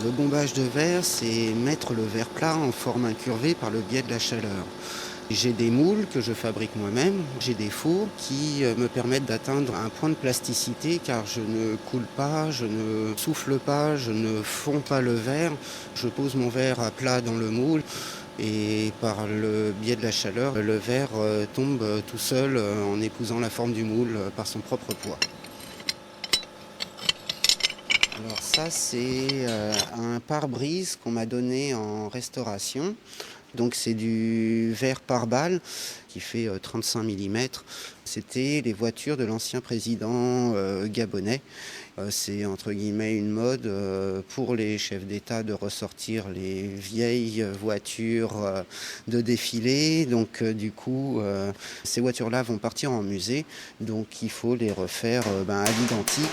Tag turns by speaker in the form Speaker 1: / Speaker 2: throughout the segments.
Speaker 1: Le bombage de verre, c'est mettre le verre plat en forme incurvée par le biais de la chaleur. J'ai des moules que je fabrique moi-même, j'ai des fours qui me permettent d'atteindre un point de plasticité car je ne coule pas, je ne souffle pas, je ne fonds pas le verre. Je pose mon verre à plat dans le moule et par le biais de la chaleur, le verre tombe tout seul en épousant la forme du moule par son propre poids. Alors ça, c'est un pare-brise qu'on m'a donné en restauration. Donc c'est du verre pare-balles qui fait 35 millimètres. C'était les voitures de l'ancien président gabonais. C'est entre guillemets une mode pour les chefs d'État de ressortir les vieilles voitures de défilé. Donc du coup, ces voitures-là vont partir en musée. Donc il faut les refaire à l'identique.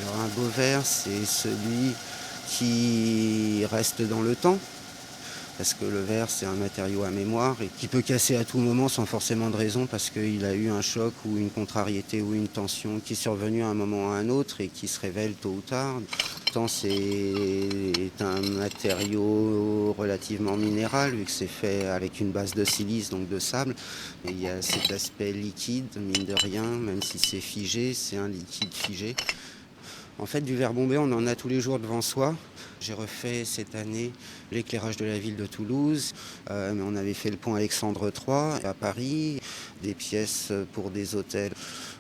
Speaker 1: Alors un beau verre, c'est celui qui reste dans le temps, parce que le verre, c'est un matériau à mémoire et qui peut casser à tout moment sans forcément de raison, parce qu'il a eu un choc ou une contrariété ou une tension qui est survenue à un moment ou à un autre et qui se révèle tôt ou tard. Pourtant, c'est un matériau relativement minéral, vu que c'est fait avec une base de silice, donc de sable. Et il y a cet aspect liquide, mine de rien, même si c'est figé, c'est un liquide figé. En fait, du verre bombé, on en a tous les jours devant soi. J'ai refait cette année l'éclairage de la ville de Toulouse. Mais on avait fait le pont Alexandre III à Paris, des pièces pour des hôtels.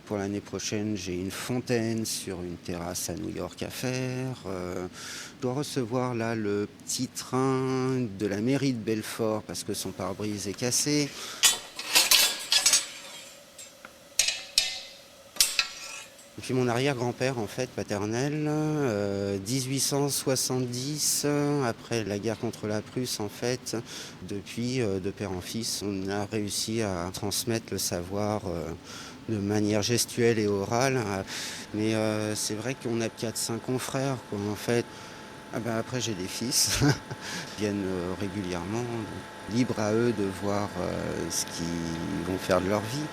Speaker 1: Pour l'année prochaine, j'ai une fontaine sur une terrasse à New York à faire. Je dois recevoir là le petit train de la mairie de Belfort parce que son pare-brise est cassé. Et puis mon arrière-grand-père, en fait, paternel, 1870, après la guerre contre la Prusse, en fait, depuis, de père en fils, on a réussi à transmettre le savoir de manière gestuelle et orale. Mais c'est vrai qu'on a 4-5 confrères, quoi, en fait. Après, j'ai des fils, ils viennent régulièrement, donc libre à eux de voir ce qu'ils vont faire de leur vie.